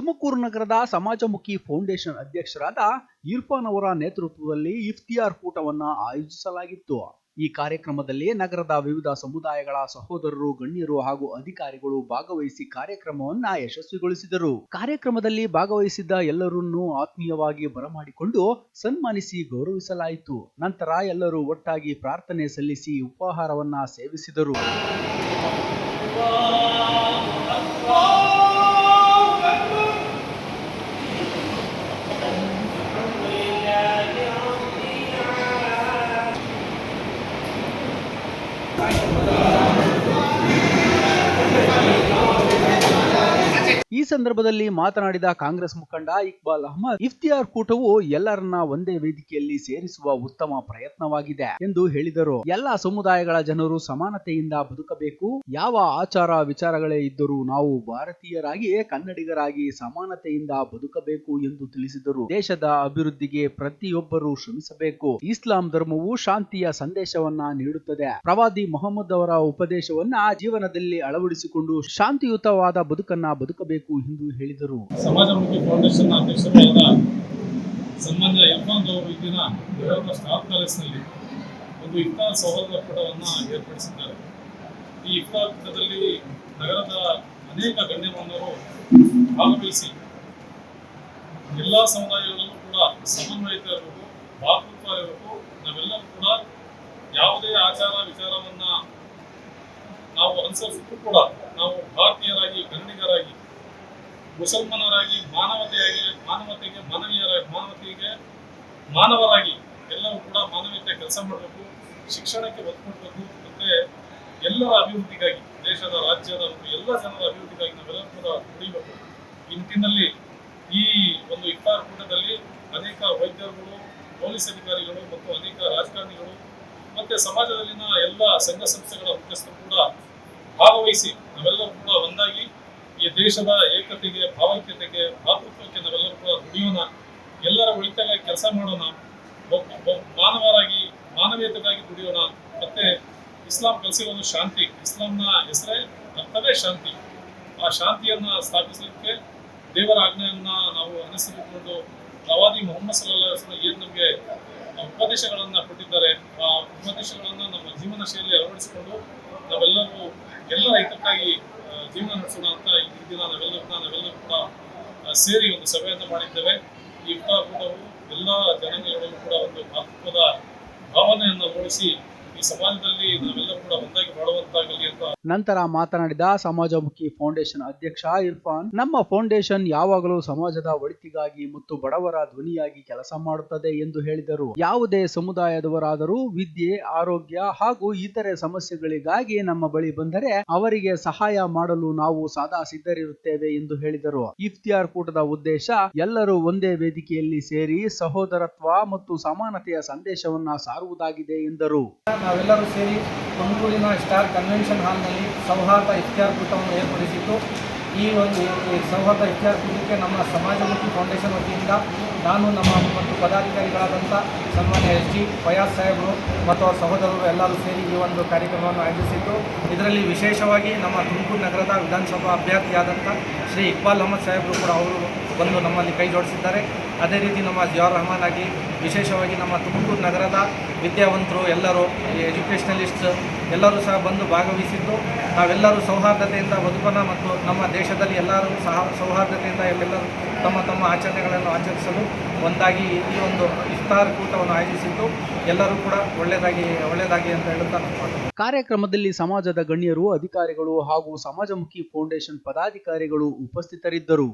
ತುಮಕೂರು ನಗರದ ಸಮಾಜಮುಖಿ ಫೌಂಡೇಶನ್ ಅಧ್ಯಕ್ಷರಾದ ಇರ್ಫಾನ್ ಅವರ ನೇತೃತ್ವದಲ್ಲಿ ಇಫ್ತಿಯಾರ್ ಕೂಟವನ್ನು ಆಯೋಜಿಸಲಾಗಿತ್ತು. ಈ ಕಾರ್ಯಕ್ರಮದಲ್ಲಿ ನಗರದ ವಿವಿಧ ಸಮುದಾಯಗಳ ಸಹೋದರರು, ಗಣ್ಯರು ಹಾಗೂ ಅಧಿಕಾರಿಗಳು ಭಾಗವಹಿಸಿ ಕಾರ್ಯಕ್ರಮವನ್ನು ಯಶಸ್ವಿಗೊಳಿಸಿದರು. ಕಾರ್ಯಕ್ರಮದಲ್ಲಿ ಭಾಗವಹಿಸಿದ್ದ ಎಲ್ಲರನ್ನೂ ಆತ್ಮೀಯವಾಗಿ ಬರಮಾಡಿಕೊಂಡು ಸನ್ಮಾನಿಸಿ ಗೌರವಿಸಲಾಯಿತು. ನಂತರ ಎಲ್ಲರೂ ಒಟ್ಟಾಗಿ ಪ್ರಾರ್ಥನೆ ಸಲ್ಲಿಸಿ ಉಪಹಾರವನ್ನ ಸೇವಿಸಿದರು. ಈ ಸಂದರ್ಭದಲ್ಲಿ ಮಾತನಾಡಿದ ಕಾಂಗ್ರೆಸ್ ಮುಖಂಡ ಇಕ್ಬಾಲ್ ಅಹಮದ್, ಇಫ್ತಿಯಾರ್ ಕೂಟವು ಎಲ್ಲರನ್ನ ಒಂದೇ ವೇದಿಕೆಯಲ್ಲಿ ಸೇರಿಸುವ ಉತ್ತಮ ಪ್ರಯತ್ನವಾಗಿದೆ ಎಂದು ಹೇಳಿದರು. ಎಲ್ಲಾ ಸಮುದಾಯಗಳ ಜನರು ಸಮಾನತೆಯಿಂದ ಬದುಕಬೇಕು. ಯಾವ ಆಚಾರ ವಿಚಾರಗಳೇ ಇದ್ದರೂ ನಾವು ಭಾರತೀಯರಾಗಿ, ಕನ್ನಡಿಗರಾಗಿ ಸಮಾನತೆಯಿಂದ ಬದುಕಬೇಕು ಎಂದು ತಿಳಿಸಿದರು. ದೇಶದ ಅಭಿವೃದ್ಧಿಗೆ ಪ್ರತಿಯೊಬ್ಬರೂ ಶ್ರಮಿಸಬೇಕು. ಇಸ್ಲಾಂ ಧರ್ಮವು ಶಾಂತಿಯ ಸಂದೇಶವನ್ನ ನೀಡುತ್ತದೆ. ಪ್ರವಾದಿ ಮೊಹಮ್ಮದ್ ಅವರ ಉಪದೇಶವನ್ನ ಜೀವನದಲ್ಲಿ ಅಳವಡಿಸಿಕೊಂಡು ಶಾಂತಿಯುತವಾದ ಬದುಕನ್ನ ಬದುಕಬೇಕು ಎಂದು ಹೇಳಿದರು. ಸಮಾಜಮುಖಿ ಫೌಂಡೇಶನ್ ಅಧ್ಯಕ್ಷರಾದ ಸನ್ಮಾನ್ಯ ಇರ್ಫಾನ್ ಅವರು ಇಂದಿನ ಸ್ಟಾಫ್ ಕಾಲೇಜಿನಲ್ಲಿ ಒಂದು ಇಫ್ತಾರ್ ಸೌಹಾರ್ದ ಕೂಟವನ್ನು ಏರ್ಪಡಿಸಿದ್ದಾರೆ. ಈ ಇಫ್ತಾರ್ ಕೂಟದಲ್ಲಿ ನಗರದ ಅನೇಕ ಗಣ್ಯಮಾನ್ಯರು ಭಾಗವಹಿಸಿ ಎಲ್ಲ ಸಮುದಾಯಗಳಲ್ಲೂ ಕೂಡ ಸಮನ್ವಯತೆ ಇರಬೇಕು, ಭಾತೃತ್ವ ಇರಬೇಕು. ನಾವೆಲ್ಲರೂ ಕೂಡ ಯಾವುದೇ ಆಚಾರ ವಿಚಾರವನ್ನ ನಾವು ಅನುಸರಿಸಿದ್ರು ಕೂಡ ನಾವು ಭಾರತೀಯರಾಗಿ, ಕನ್ನಡಿಗರಾಗಿ, ಮುಸಲ್ಮಾನರಾಗಿ, ಮಾನವತೆಗೆ ಮಾನವರಾಗಿ ಎಲ್ಲರೂ ಕೂಡ ಮಾನವೀಯತೆ ಕೆಲಸ ಮಾಡಬೇಕು. ಶಿಕ್ಷಣಕ್ಕೆ ಒತ್ತು ಕೊಡಬೇಕು. ಮತ್ತೆ ಎಲ್ಲರ ಅಭಿವೃದ್ಧಿಗಾಗಿ, ದೇಶದ, ರಾಜ್ಯದ ಮತ್ತು ಎಲ್ಲ ಜನರ ಅಭಿವೃದ್ಧಿಗಾಗಿ ನಾವೆಲ್ಲರೂ ಕೂಡ ದುಡಿಬೇಕು. ಈ ನಿಟ್ಟಿನಲ್ಲಿ ಈ ಒಂದು ಇಫ್ತಾರ್ ಕೂಟದಲ್ಲಿ ಅನೇಕ ವೈದ್ಯರುಗಳು, ಪೊಲೀಸ್ ಅಧಿಕಾರಿಗಳು ಮತ್ತು ಅನೇಕ ರಾಜಕಾರಣಿಗಳು ಮತ್ತೆ ಸಮಾಜದಲ್ಲಿನ ಎಲ್ಲ ಸಂಘ ಸಂಸ್ಥೆಗಳ ಮುಖ್ಯಸ್ಥರು ಕೂಡ ಭಾಗವಹಿಸಿ ನಾವೆಲ್ಲರೂ ಕೂಡ ಒಂದಾಗಿ ಈ ದೇಶದ ಏಕತೆಗೆ, ಭಾವೈಕ್ಯತೆಗೆ, ಭಾತೃತ್ವಕ್ಕೆ ನಾವೆಲ್ಲರೂ ಕೂಡ ದುಡಿಯೋಣ. ಎಲ್ಲರ ಒಳಿತಾಗಿ ಕೆಲಸ ಮಾಡೋಣ. ಮಾನವರಾಗಿ, ಮಾನವೀಯತೆಗಾಗಿ ದುಡಿಯೋಣ. ಮತ್ತೆ ಇಸ್ಲಾಂ ಕಲಿಸಿರೋದು ಶಾಂತಿ. ಇಸ್ಲಾಂನ ಹೆಸರೇ ಅರ್ಥವೇ ಶಾಂತಿ. ಆ ಶಾಂತಿಯನ್ನ ಸ್ಥಾಪಿಸಲಿಕ್ಕೆ ದೇವರ ಆಜ್ಞೆಯನ್ನ ನಾವು ಅನುಸರಿಸಿಕೊಂಡು ಪ್ರವಾದಿ ಮೊಹಮ್ಮದ್ ಸಲ್ಲಲ್ಲಾಹು ಅಲೈಹಿ ವಸಲ್ಲಂ ಏನು ನಮಗೆ ಉಪದೇಶಗಳನ್ನ ಕೊಟ್ಟಿದ್ದಾರೆ, ಆ ಉಪದೇಶಗಳನ್ನ ನಮ್ಮ ಜೀವನ ಶೈಲಿ ಅಳವಡಿಸಿಕೊಂಡು ನಾವೆಲ್ಲರೂ ಎಲ್ಲರ ಹಿತಕ್ಕಾಗಿ ಜೀವನ ನಡೆಸೋಣ ಅಂತ ಈ ದಿನ ನಾವೆಲ್ಲರೂ ಕೂಡ ಸೇರಿ ಒಂದು ಸಭೆಯನ್ನು ಮಾಡಿದ್ದೇವೆ. ಈ ಇಫ್ತಾರ್ ಕೂಟವು ಎಲ್ಲ ಜನಾಂಗಗಳಲ್ಲೂ ಕೂಡ ಒಂದು ಭಾತೃತ್ವದ ಭಾವನೆಯನ್ನು ಮೂಡಿಸಿ ಈ ಸಮಾಜದಲ್ಲಿ ನಾವೆಲ್ಲರೂ ಕೂಡ ಒಂದಾಗಿ ಬಾಳುವಂತಾಗಲಿ ಅಂತ. ನಂತರ ಮಾತನಾಡಿದ ಸಮಾಜಮುಖಿ ಫೌಂಡೇಶನ್ ಅಧ್ಯಕ್ಷ ಇರ್ಫಾನ್, ನಮ್ಮ ಫೌಂಡೇಶನ್ ಯಾವಾಗಲೂ ಸಮಾಜದ ಒಳಿತಿಗಾಗಿ ಮತ್ತು ಬಡವರ ಧ್ವನಿಯಾಗಿ ಕೆಲಸ ಮಾಡುತ್ತದೆ ಎಂದು ಹೇಳಿದರು. ಯಾವುದೇ ಸಮುದಾಯದವರಾದರೂ ವಿದ್ಯೆ, ಆರೋಗ್ಯ ಹಾಗೂ ಇತರೆ ಸಮಸ್ಯೆಗಳಿಗಾಗಿ ನಮ್ಮ ಬಳಿ ಬಂದರೆ ಅವರಿಗೆ ಸಹಾಯ ಮಾಡಲು ನಾವು ಸದಾ ಸಿದ್ಧರಿರುತ್ತೇವೆ ಎಂದು ಹೇಳಿದರು. ಇಫ್ತಿಯಾರ್ ಕೂಟದ ಉದ್ದೇಶ ಎಲ್ಲರೂ ಒಂದೇ ವೇದಿಕೆಯಲ್ಲಿ ಸೇರಿ ಸಹೋದರತ್ವ ಮತ್ತು ಸಮಾನತೆಯ ಸಂದೇಶವನ್ನ ಸಾರುವುದಾಗಿದೆ ಎಂದರು. ನಾವೆಲ್ಲರೂ ಸೇರಿ ತುಮಕೂರಿನ ಸ್ಟಾರ್ ಕನ್ವೆನ್ಷನ್ ಹಾಲ್ನಲ್ಲಿ ಸೌಹಾರ್ದ ಇಫ್ತಿಯಾರ್ ಕೂಟವನ್ನು ಏರ್ಪಡಿಸಿದ್ದು, ಈ ಒಂದು ಸೌಹಾರ್ದ ಇಫ್ತಿಯಾರ್ ಕೂಟಕ್ಕೆ ನಮ್ಮ ಸಮಾಜಮುಖಿ ಫೌಂಡೇಶನ್ ವತಿಯಿಂದ ನಾನು ಮತ್ತು ಪದಾಧಿಕಾರಿಗಳಾದಂಥ ಸನ್ಮಾನ್ಯ ಎಸ್ ಜಿ ಫಯಾಜ್ ಸಾಹೇಬರು ಮತ್ತು ಅವರ ಸಹೋದರರು ಎಲ್ಲರೂ ಸೇರಿ ಈ ಒಂದು ಕಾರ್ಯಕ್ರಮವನ್ನು ಆಯೋಜಿಸಿದ್ದು, ಇದರಲ್ಲಿ ವಿಶೇಷವಾಗಿ ನಮ್ಮ ತುಮಕೂರು ನಗರದ ವಿಧಾನಸಭಾ ಅಭ್ಯರ್ಥಿಯಾದಂಥ ಶ್ರೀ ಇಕ್ಬಾಲ್ ಅಹಮದ್ ಸಾಹೇಬರು ಕೂಡ ಅವರು ಬಂದು ನಮ್ಮಲ್ಲಿ ಕೈ ಜೋಡಿಸಿದ್ದಾರೆ. ಅದೇ ರೀತಿ ನಮ್ಮ ಜಿಯಾರ್ ರೆಹಮಾನ್ ಆಗಿ ವಿಶೇಷವಾಗಿ ನಮ್ಮ ತುಮಕೂರು ನಗರದ ವಿದ್ಯಾವಂತರು ಎಲ್ಲರೂ, ಎಜುಕೇಷನಲಿಸ್ಟ್ ಎಲ್ಲರೂ ಸಹ ಬಂದು ಭಾಗವಹಿಸಿದ್ದು, ನಾವೆಲ್ಲರೂ ಸೌಹಾರ್ದತೆಯಿಂದ ಬದುಕೋಣ ಮತ್ತು ನಮ್ಮ ದೇಶದಲ್ಲಿ ಎಲ್ಲರೂ ಸಹ ಸೌಹಾರ್ದತೆಯಿಂದ ಎಲ್ಲರೂ ತಮ್ಮ ಆಚರಣೆಗಳನ್ನು ಆಚರಿಸಲು ಒಂದಾಗಿ ಈ ಒಂದು ಇಫ್ತಾರ್ ಕೂಟವನ್ನು ಆಯೋಜಿಸಿದ್ದು, ಎಲ್ಲರೂ ಕೂಡ ಒಳ್ಳೆಯದಾಗಿ ಅಂತ ಹೇಳುತ್ತಾ ಕಾರ್ಯಕ್ರಮದಲ್ಲಿ ಸಮಾಜದ ಗಣ್ಯರು, ಅಧಿಕಾರಿಗಳು ಹಾಗೂ ಸಮಾಜಮುಖಿ ಫೌಂಡೇಶನ್ ಪದಾಧಿಕಾರಿಗಳು ಉಪಸ್ಥಿತರಿದ್ದರು.